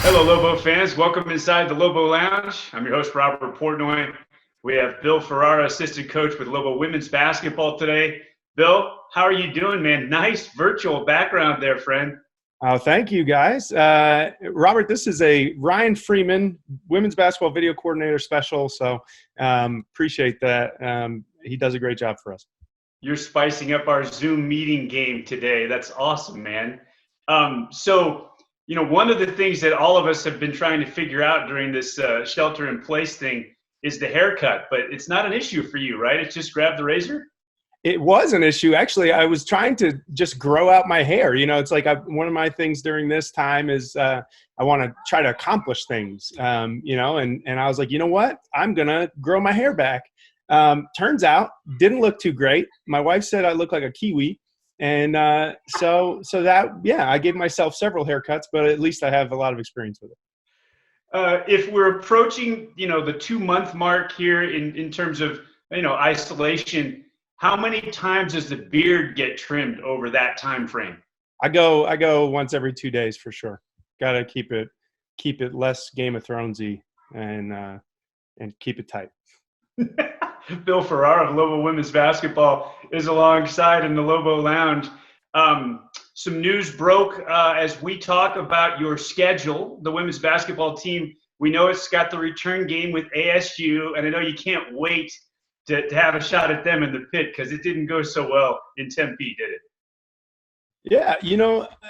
Hello, Lobo fans. Welcome inside the Lobo Lounge. I'm your host, Robert Portnoy. We have Bill Ferarra, assistant coach with Lobo women's basketball today. Bill, how are you doing, man? Nice virtual background there, friend. Oh, thank you, guys. Robert, this is a Ryan Freeman women's basketball video coordinator special, so appreciate that. He does a great job for us. You're spicing up our Zoom meeting game today. That's awesome, man. One of the things that all of us have been trying to figure out during this shelter in place thing is the haircut, but it's not an issue for you, right? It's just grab the razor. It was an issue. Actually, I was trying to just grow out my hair. It's like one of my things during this time is I want to try to accomplish things, and I was like, you know what? I'm going to grow my hair back. Turns out, didn't look too great. My wife said I look like a kiwi. And so that, yeah, I gave myself several haircuts, but at least I have a lot of experience with it. If we're approaching, the 2-month mark here in terms of, isolation, how many times does the beard get trimmed over that time frame? I go once every 2 days for sure. Got to keep it less Game of Thronesy and keep it tight. Bill Ferrara of Lobo women's basketball is alongside in the Lobo Lounge. Some news broke as we talk about your schedule. The women's basketball team, we know it's got the return game with ASU, and I know you can't wait to have a shot at them in the pit because it didn't go so well in Tempe, did it? Yeah,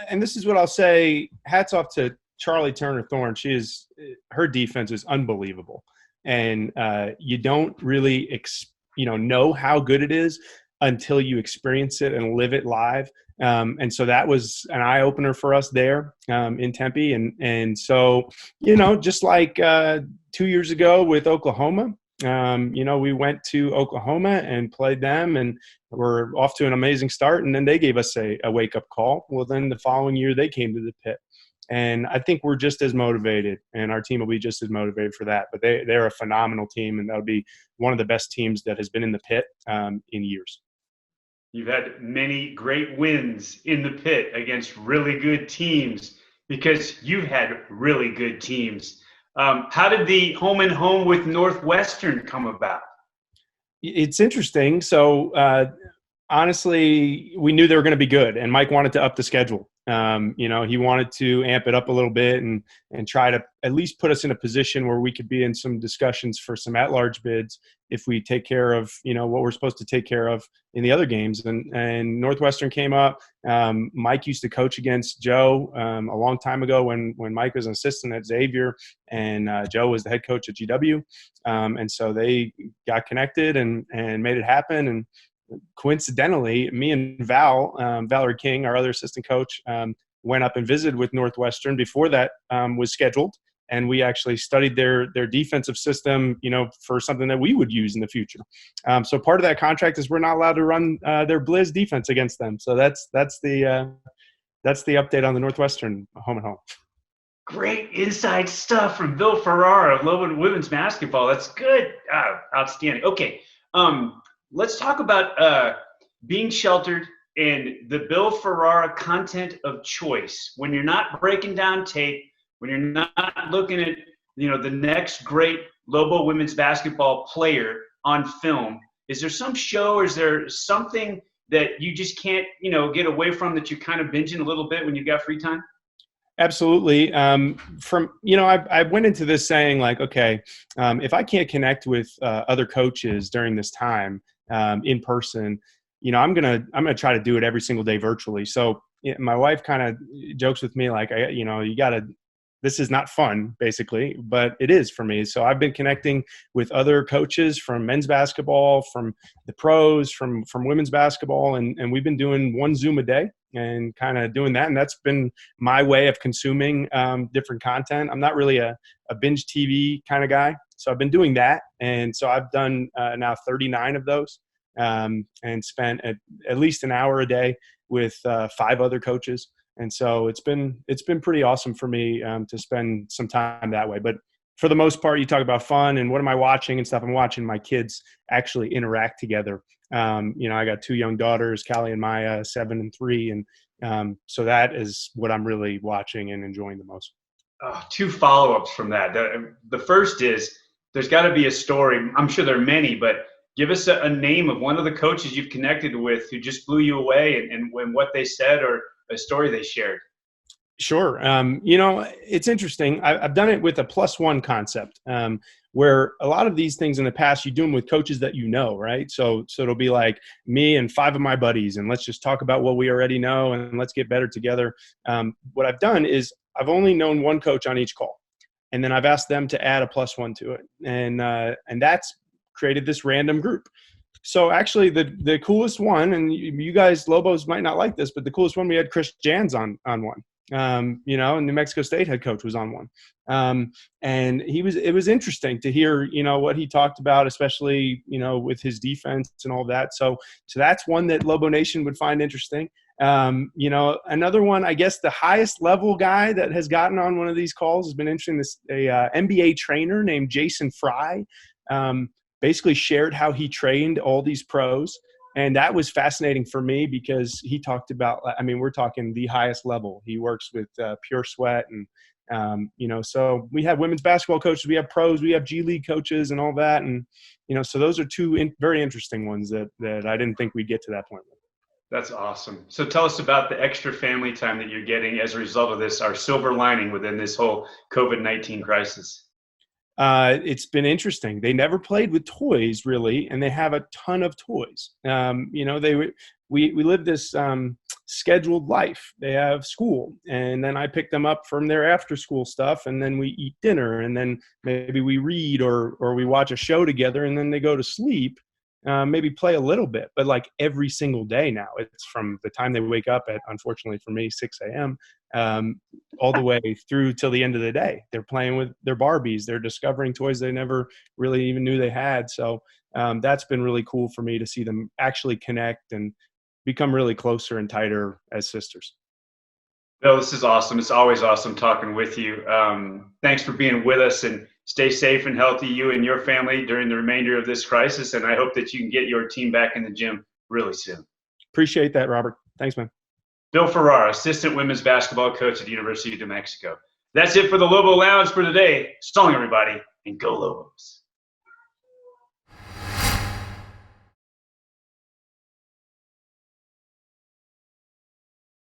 and this is what I'll say. Hats off to Charlie Turner-Thorne. Her defense is unbelievable. And you don't really know how good it is until you experience it and live it live. And so that was an eye opener for us there in Tempe. And so, just like 2 years ago with Oklahoma, we went to Oklahoma and played them and we're off to an amazing start. And then they gave us a wake-up call. Well, then the following year they came to the pit. And I think we're just as motivated, and our team will be just as motivated for that. But they're a phenomenal team, and that'll be one of the best teams that has been in the pit in years. You've had many great wins in the pit against really good teams because you've had really good teams. How did the home and home with Northwestern come about? It's interesting. So honestly, we knew they were going to be good, and Mike wanted to up the schedule. He wanted to amp it up a little bit and try to at least put us in a position where we could be in some discussions for some at-large bids if we take care of, what we're supposed to take care of in the other games. And Northwestern came up. Mike used to coach against Joe a long time ago when Mike was an assistant at Xavier and Joe was the head coach at GW. And so they got connected and made it happen. And coincidentally, me and Valerie King, our other assistant coach, went up and visited with Northwestern before that was scheduled. And we actually studied their defensive system, for something that we would use in the future. So part of that contract is we're not allowed to run their Blizz defense against them. So that's the update on the Northwestern home and home. Great inside stuff from Bill Ferrara of Lobo women's basketball. That's good. Outstanding. Okay. Let's talk about being sheltered and the Bill Ferrara content of choice. When you're not breaking down tape, when you're not looking at, the next great Lobo women's basketball player on film, is there some show or is there something that you just can't, get away from that you're kind of binging a little bit when you've got free time? Absolutely. I went into this saying like, okay, if I can't connect with other coaches during this time in person, I'm gonna try to do it every single day virtually. So my wife kind of jokes with me like, this is not fun, basically, but it is for me. So I've been connecting with other coaches from men's basketball, from the pros, from women's basketball, and we've been doing one Zoom a day and kind of doing that. And that's been my way of consuming different content. I'm not really a binge TV kind of guy. So I've been doing that. And so I've done now 39 of those and spent at least an hour a day with 5 other coaches. And so it's been pretty awesome for me to spend some time that way. But for the most part, you talk about fun and what am I watching and stuff. I'm watching my kids actually interact together. I got 2 young daughters, Callie and Maya, 7 and 3. And so that is what I'm really watching and enjoying the most. two follow-ups from that. The first is there's got to be a story. I'm sure there are many, but give us a name of one of the coaches you've connected with who just blew you away, and when what they said or a story they shared. Sure. It's interesting. I've done it with a +1 concept, where a lot of these things in the past, you do them with coaches that you know, right? So it'll be like me and 5 of my buddies, and let's just talk about what we already know, and let's get better together. What I've done is I've only known one coach on each call, and then I've asked them to add a +1 to it, and that's created this random group. So actually, the coolest one, and you guys, Lobos, might not like this, but the coolest one, we had Chris Jans on one. And New Mexico State head coach was on one. And it was interesting to hear, what he talked about, especially, with his defense and all that. So that's one that Lobo Nation would find interesting. Another one, I guess the highest level guy that has gotten on one of these calls has been interesting. This NBA trainer named Jason Fry, basically shared how he trained all these pros. And that was fascinating for me because he talked about, we're talking the highest level. He works with Pure Sweat and, so we have women's basketball coaches, we have pros, we have G League coaches and all that. And, so those are two very interesting ones that I didn't think we'd get to that point with. That's awesome. So tell us about the extra family time that you're getting as a result of this, our silver lining within this whole COVID-19 crisis. It's been interesting. They never played with toys really, and they have a ton of toys. We live this scheduled life. They have school, and then I pick them up from their after school stuff, and then we eat dinner, and then maybe we read or we watch a show together, and then they go to sleep. Maybe play a little bit, but like every single day now, it's from the time they wake up at, unfortunately for me, 6 a.m. All the way through till the end of the day. They're playing with their Barbies. They're discovering toys they never really even knew they had. So that's been really cool for me to see them actually connect and become really closer and tighter as sisters. Bill, this is awesome. It's always awesome talking with you. Thanks for being with us, and stay safe and healthy, you and your family, during the remainder of this crisis. And I hope that you can get your team back in the gym really soon. Appreciate that, Robert. Thanks, man. Bill Ferarra, assistant women's basketball coach at the University of New Mexico. That's it for the Lobo Lounge for today. So long, everybody, and go Lobos.